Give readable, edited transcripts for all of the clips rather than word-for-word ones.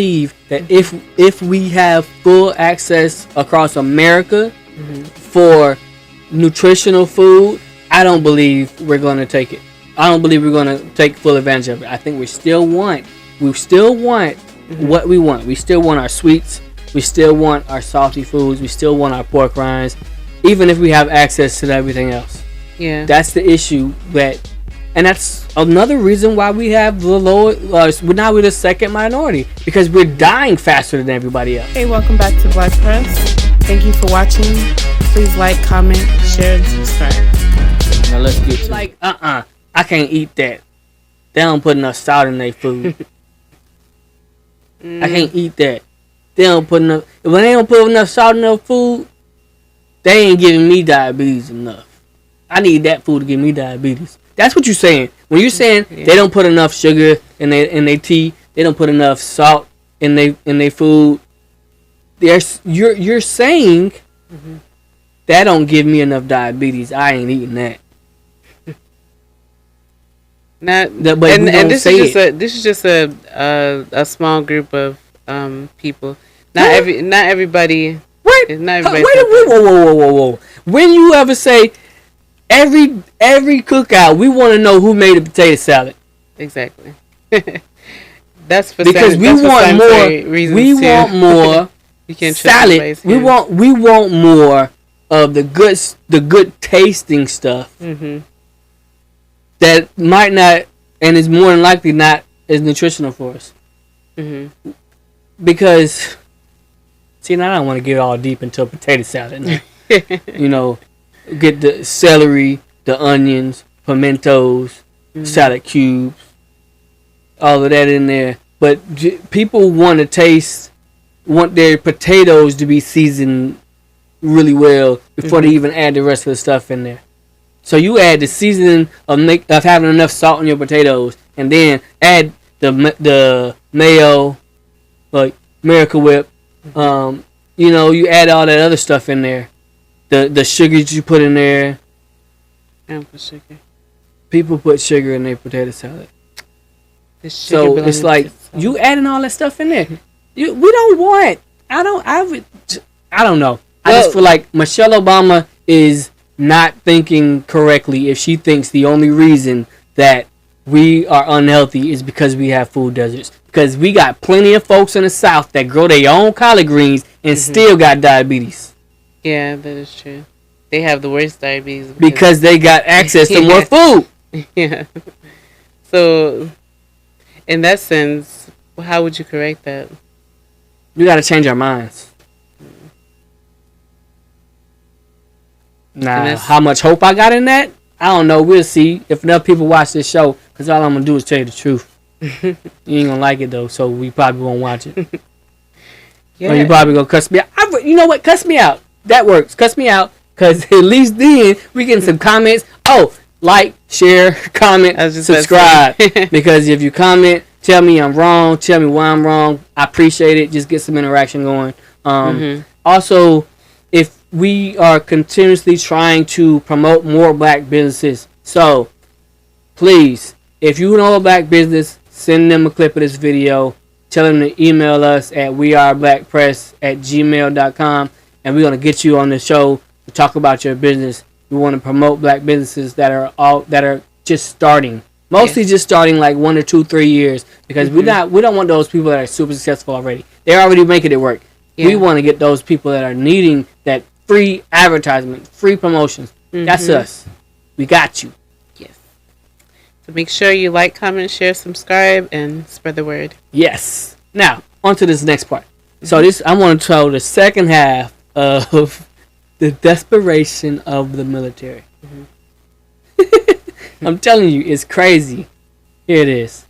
believe that if we have full access across America for nutritional food, I don't believe we're going to take it. I don't believe we're going to take full advantage of it. I think we still want what we want. We still want our sweets. We still want our salty foods. We still want our pork rinds, even if we have access to everything else. Yeah, that's the issue. And that's another reason why we have the lower. We're the second minority because we're dying faster than everybody else. Hey, welcome back to Black Press. Thank you for watching. Please like, comment, share, and subscribe. Now let's get to I can't eat that. They don't put enough salt in their food. I can't eat that. They don't put enough. When they don't put enough salt in their food, they ain't giving me diabetes enough. I need that food to give me diabetes. That's what you're saying. When you're saying they don't put enough sugar in their tea, they don't put enough salt in their food. You're saying that don't give me enough diabetes. I ain't eating that. This is just a small group of people. Not everybody. Wait, whoa. When you ever say every cookout, we want to know who made a potato salad. Exactly. That's for because we want more. We want more salad. We want more of the good tasting stuff. That might not, and is more than likely not as nutritional for us. Because, see, now I don't want to get all deep into a potato salad now. Get the celery, the onions, pimentos, salad cubes, all of that in there. But people want their potatoes to be seasoned really well before they even add the rest of the stuff in there. So you add the seasoning of having enough salt in your potatoes, and then add the mayo, like Miracle Whip. You add all that other stuff in there. The sugars you put in there. I don't put sugar. People put sugar in their potato salad. So it's like you adding all that stuff in there. We don't want. I don't know. I just feel like Michelle Obama is not thinking correctly if she thinks the only reason that we are unhealthy is because we have food deserts. Because we got plenty of folks in the South that grow their own collard greens and still got diabetes. Yeah, that is true. They have the worst diabetes because they got access to more food. Yeah. So, in that sense, how would you correct that? We got to change our minds. Now, how much hope I got in that? I don't know. We'll see if enough people watch this show. Because all I'm going to do is tell you the truth. You ain't going to like it, though. So we probably won't watch it. Or you probably going to cuss me out. You know what? Cuss me out. That works. Cuss me out. Because at least then we get some comments. Oh, like, share, comment, subscribe. Because if you comment, tell me I'm wrong. Tell me why I'm wrong. I appreciate it. Just get some interaction going. Also, if we are continuously trying to promote more black businesses. So, please, if you know a black business, send them a clip of this video. Tell them to email us at weareblackpress@gmail.com. And we're going to get you on the show to talk about your business. We want to promote black businesses that are just starting. Mostly just starting like 1 or 2, 3 years. Because we don't want those people that are super successful already. They're already making it work. Yeah. We want to get those people that are needing that free advertisement, free promotions. That's us. We got you. Yes. So make sure you like, comment, share, subscribe, and spread the word. Yes. Now, on to this next part. So I want to tell the second half of the desperation of the military. I'm telling you, it's crazy. Here it is.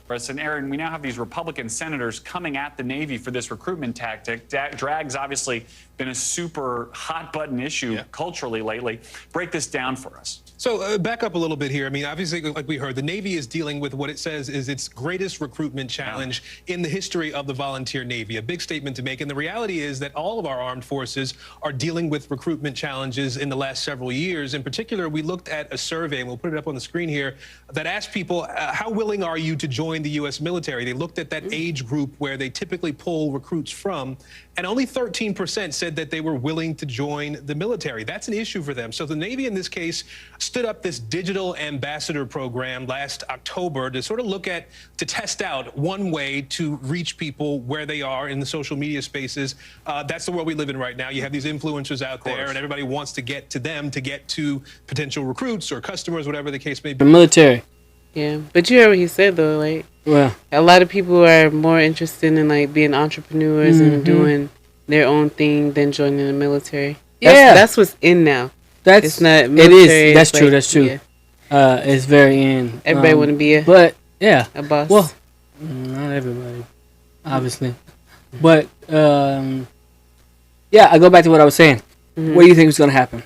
And Aaron, we now have these Republican senators coming at the Navy for this recruitment tactic. Drag's obviously been a super hot button issue culturally lately. Break this down for us. So back up a little bit here. I mean, obviously, like we heard, the Navy is dealing with what it says is its greatest recruitment challenge in the history of the volunteer Navy. A big statement to make. And the reality is that all of our armed forces are dealing with recruitment challenges in the last several years. In particular, we looked at a survey, and we'll put it up on the screen here, that asked people, how willing are you to join the U.S. military? They looked at that age group where they typically pull recruits from, and only 13% said that they were willing to join the military. That's an issue for them. So the Navy, in this case, stood up this digital ambassador program last October to sort of to test out one way to reach people where they are in the social media spaces. That's the world we live in right now. You have these influencers out there, and everybody wants to get to them to get to potential recruits or customers, whatever the case may be. The military. Yeah, but you heard what he said though. Like, Well, a lot of people are more interested in like being entrepreneurs and doing their own thing than joining the military. That's what's in now. It's not military. It is. That's it's true. like, That's true. Yeah. It's very in. Everybody want to be a boss. Well, not everybody, obviously. But I go back to what I was saying. What do you think is going to happen?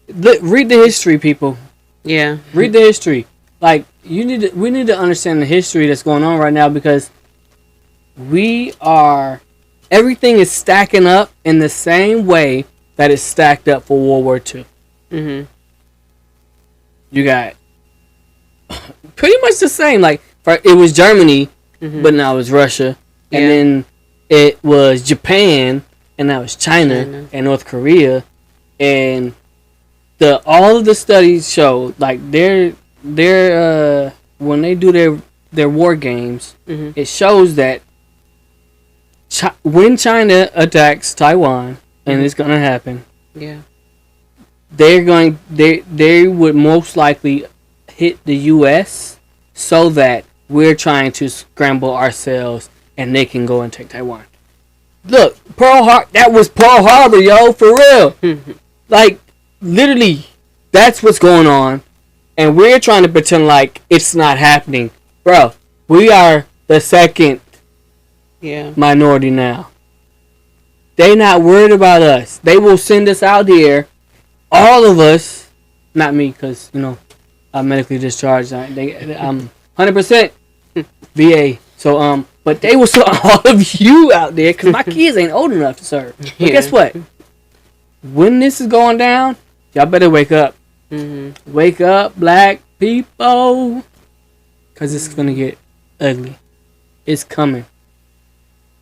Read the history, people. Yeah. Read the history. Like we need to understand the history that's going on right now, because everything is stacking up in the same way that it's stacked up for World War II. You got pretty much the same. Like it was Germany, but now it's Russia, and then it was Japan, and now it's China and North Korea, and all of the studies show like they're when they do their war games, it shows that when China attacks Taiwan, and it's gonna happen, they would most likely hit the U.S. so that we're trying to scramble ourselves and they can go and take Taiwan. Look, that was Pearl Harbor, yo, for real. Like, literally, that's what's going on. And we're trying to pretend like it's not happening. Bro, we are the second minority now. They not worried about us. They will send us out here, all of us, not me, because, I'm medically discharged. I'm 100% VA. So, but they will send all of you out there, because my kids ain't old enough to serve. But guess what? When this is going down, y'all better wake up. Wake up, black people, because it's going to get ugly. It's coming.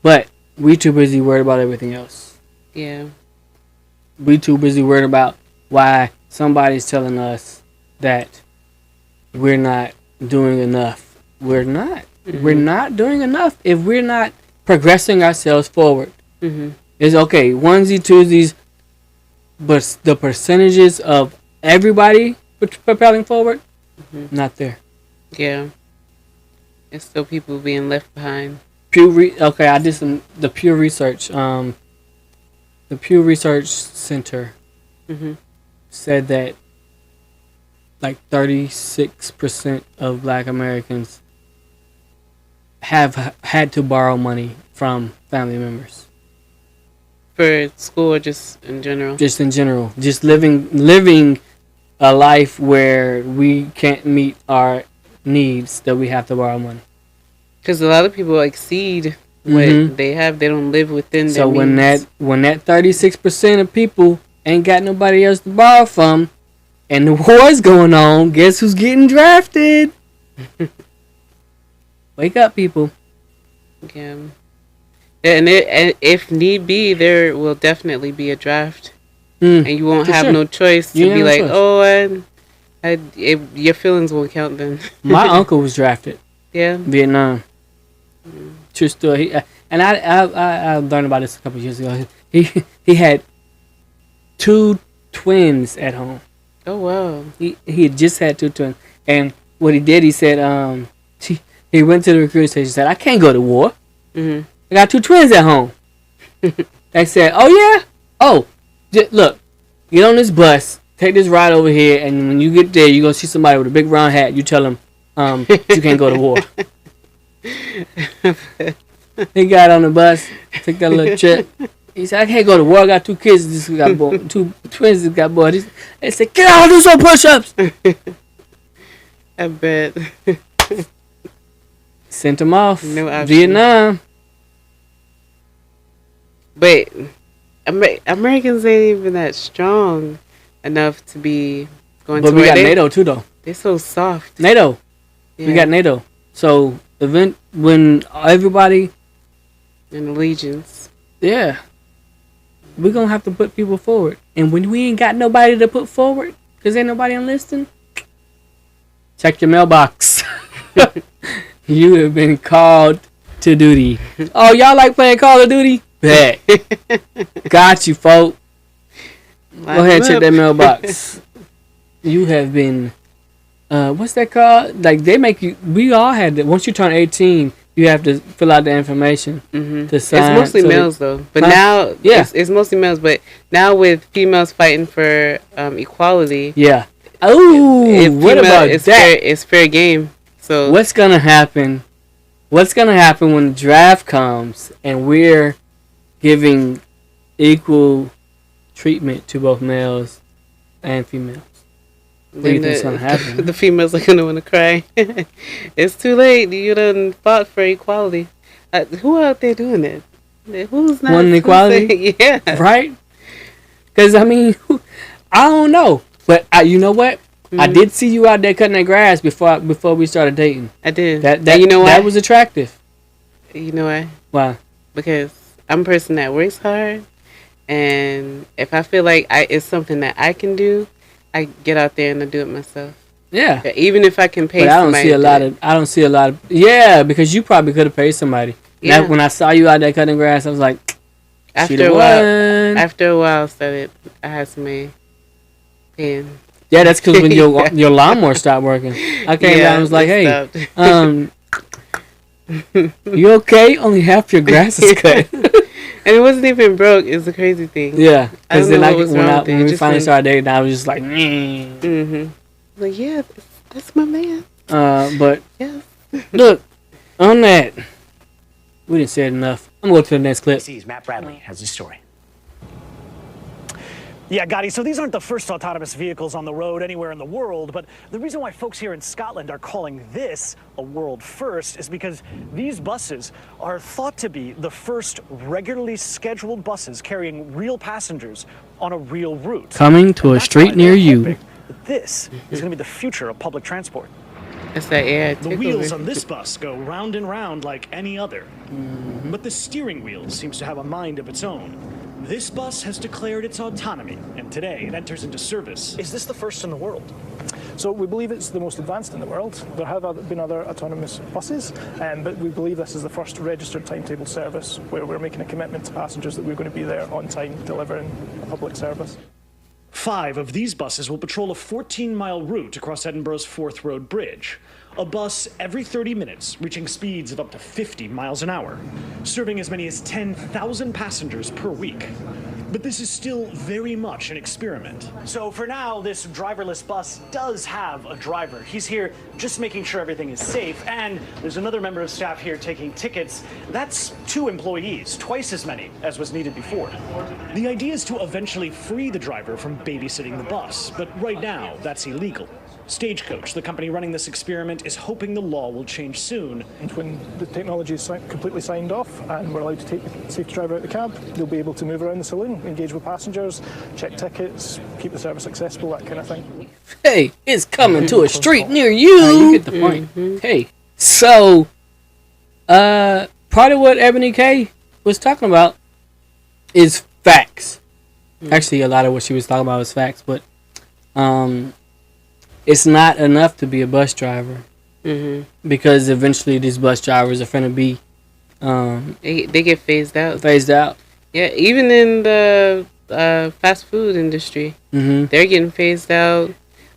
But we too busy worried about everything else. Yeah. We too busy worried about why somebody's telling us that we're not doing enough. We're not. We're not doing enough if we're not progressing ourselves forward. It's okay, onesie, twosies, but the percentages of everybody propelling forward, not there. Yeah. It's still people being left behind. I did the Pew Research. The Pew Research Center said that like 36% of Black Americans have had to borrow money from family members. For school or just in general? Just in general. Just living a life where we can't meet our needs, that we have to borrow money. Because a lot of people exceed what they have. They don't live within their means. So when that 36% of people ain't got nobody else to borrow from, and the war's going on, guess who's getting drafted? Wake up, people. Yeah. And if need be, there will definitely be a draft. And you won't have no choice to be like, your feelings won't count then. My uncle was drafted. Yeah. Vietnam. True story. I learned about this a couple of years ago. He had 2 twins at home. Oh, wow. He had just had 2 twins. And what he did, he said, he went to the recruiting station and said, I can't go to war. I got 2 twins at home. They said, oh, yeah? Oh, look, get on this bus, take this ride over here, and when you get there, you're going to see somebody with a big round hat. You tell them you can't go to war. He got on the bus, took that little trip. He said, I can't go to war. I got 2 kids. This got born. 2 twins that got born. They said, get out, do some push-ups. I bet. Sent him off. No option. Vietnam. But Americans ain't even that strong enough to be going to war. But we got NATO too, though. They're so soft. NATO. Yeah. We got NATO. So, when everybody... And allegiance. Yeah. We're going to have to put people forward. And when we ain't got nobody to put forward, because ain't nobody enlisting, check your mailbox. You have been called to duty. Oh, y'all like playing Call of Duty? Bet. Got you, folk. Go ahead and check that mailbox. You have been, what's that called? Like, they make you, we all had that. Once you turn 18, you have to fill out the information to sign. It's mostly males, though. But now, it's mostly males. But now with females fighting for equality. Yeah. Oh, what about that? It's fair game. So what's gonna happen? What's gonna happen when the draft comes and we're giving equal treatment to both males and females? What do you think's gonna happen? The females are gonna want to cry. It's too late. You done fought for equality. Who out there doing it? Who's not wanting equality? Yeah, right. Because I mean, I don't know, but you know what? Mm-hmm. I did see you out there cutting that grass before we started dating. I did. That you know why? That was attractive. You know why? Why? Because I'm a person that works hard, and if I feel like it's something that I can do, I get out there and I do it myself. Yeah. Even if I can pay but somebody. I don't see a lot of. Yeah, because you probably could have paid somebody. Yeah. When I saw you out there cutting grass, I was like, after a while, I had somebody paying. Yeah, that's because when your lawnmower stopped working. I came down and was like, hey, you okay? Only half your grass is cut. And it wasn't even broke. It's the crazy thing. Yeah, because then when we finally started dating, I was just like, like, yeah, that's my man. But yeah. Look, on that, we didn't say it enough. I'm going to go to the next clip. Matt Bradley has the story. Yeah, Gotti, so these aren't the first autonomous vehicles on the road anywhere in the world, but the reason why folks here in Scotland are calling this a world first is because these buses are thought to be the first regularly scheduled buses carrying real passengers on a real route. Coming to a street near you. This is going to be the future of public transport. That's that AI The wheels on this bus go round and round like any other. But the steering wheel seems to have a mind of its own. This bus has declared its autonomy, and today it enters into service. Is this the first in the world? So we believe it's the most advanced in the world. There have been other autonomous buses, but we believe this is the first registered timetable service where we're making a commitment to passengers that we're going to be there on time delivering a public service. 5 of these buses will patrol a 14-mile route across Edinburgh's Forth Road Bridge. A bus every 30 minutes, reaching speeds of up to 50 miles an hour, serving as many as 10,000 passengers per week. But this is still very much an experiment. So for now, this driverless bus does have a driver. He's here just making sure everything is safe, and there's another member of staff here taking tickets. That's 2 employees, twice as many as was needed before. The idea is to eventually free the driver from babysitting the bus, but right now, that's illegal. Stagecoach, the company running this experiment, is hoping the law will change soon. And when the technology is completely signed off and we're allowed to take the safety driver out of the cab, they'll be able to move around the saloon, engage with passengers, check tickets, keep the service accessible, that kind of thing. Hey, it's coming to a street near you. You get the point. Hey, so, part of what Ebony K was talking about is facts. Actually, a lot of what she was talking about was facts, but, it's not enough to be a bus driver because eventually these bus drivers are finna be they get phased out. Yeah, even in the fast food industry, they're getting phased out.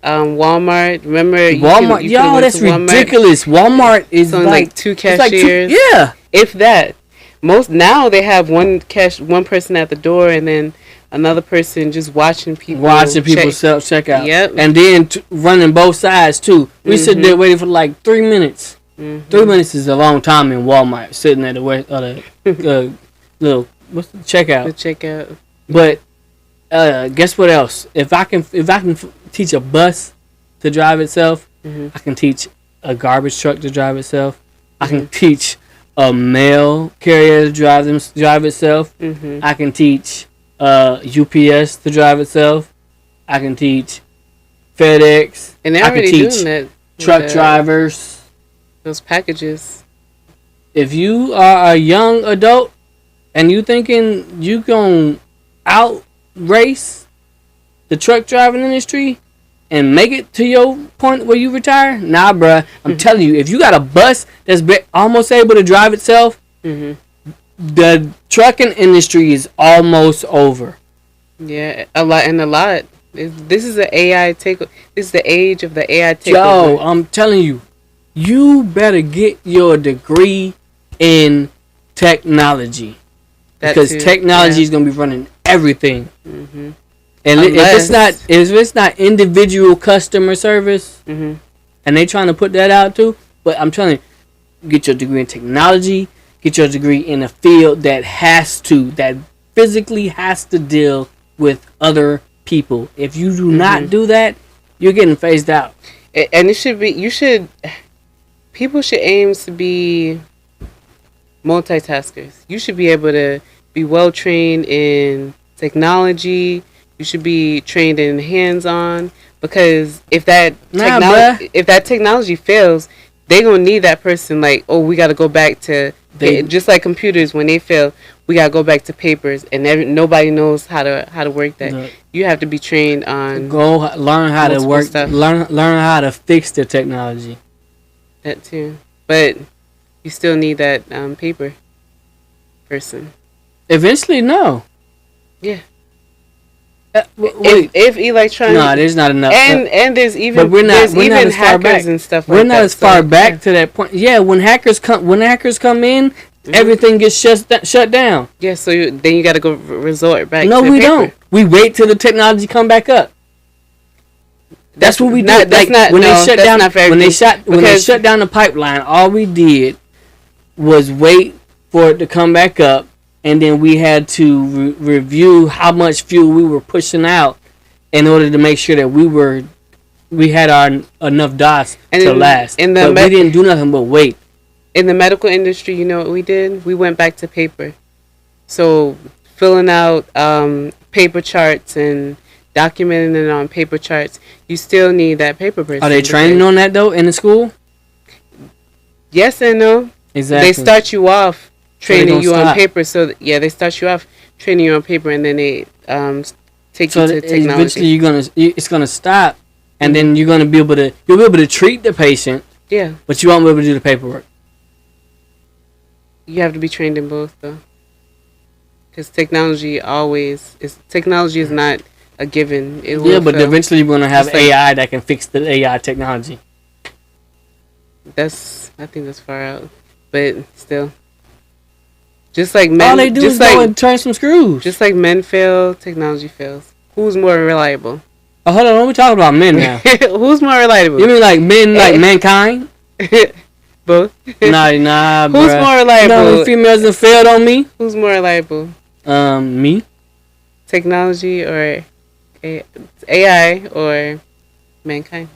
Walmart, remember? Walmart, that's ridiculous. Walmart is like 2 cashiers. Yeah, if that. Most now they have one person at the door and then another person just watching people self-checkout. Yep. And then running both sides, too. We sit there waiting for like 3 minutes. 3 minutes is a long time in Walmart, sitting at the little what's the checkout? The checkout. But guess what else? If I can teach a bus to drive itself, I can teach a garbage truck to drive itself. I can teach a mail carrier to drive itself. I can teach UPS to drive itself. I can teach FedEx. And they're already doing that. Truck drivers. Those packages. If you are a young adult and you thinking you gonna out race the truck driving industry and make it to your point where you retire, nah, bruh. I'm telling you, if you got a bus that's almost able to drive itself, the trucking industry is almost over. Yeah, a lot. This is the AI take. This is the age of the AI takeover. Yo, I'm telling you, you better get your degree in technology because technology is gonna be running everything. And if it's not individual customer service, and they trying to put that out too, but I'm telling you, get your degree in technology, get your degree in a field that physically has to deal with other people. If you do not do that, you're getting phased out. And people should aim to be multitaskers. You should be able to be well trained in technology. You should be trained in hands-on, because if that technology fails, they're gonna need that person. Like, oh, we got to go back to just like computers when they fail, we got to go back to papers, and nobody knows how to work that. No. You have to be trained on learn how to work stuff. Learn how to fix the technology. That too, but you still need that paper person. Eventually, no. Yeah. Wait. If electronic, no, there's not enough. And there's even we're not even as far back. And stuff. We're not as far back to that point. Yeah, when hackers come in, everything gets shut down. Yeah, so then you got to go resort back. No, to we paper. don't. We wait till the technology come back up. That's what we do. When they shut down the pipeline, all we did was wait for it to come back up. And then we had to review how much fuel we were pushing out in order to make sure that we had our enough DOS to last. But we didn't do nothing but wait. In the medical industry, you know what we did? We went back to paper. So filling out paper charts and documenting it on paper charts, you still need that paper person. Are they training on that though in the school? Yes and no. Exactly. They start you off training you on paper, they start you off training you on paper, and then they take you to technology. Eventually, it's gonna stop, and then you'll be able to treat the patient. Yeah, but you won't be able to do the paperwork. You have to be trained in both, though, because technology is not a given. But eventually you're gonna have AI that can fix the AI technology. I think that's far out, but still. Just like men, all they do is go and turn some screws. Just like men fail, technology fails. Who's more reliable? Oh, hold on, we're talking about men now. Who's more reliable? You mean like men, like mankind? Both. Nah, Who's more reliable? No, females have failed on me. Who's more reliable? Me. Technology or AI or mankind?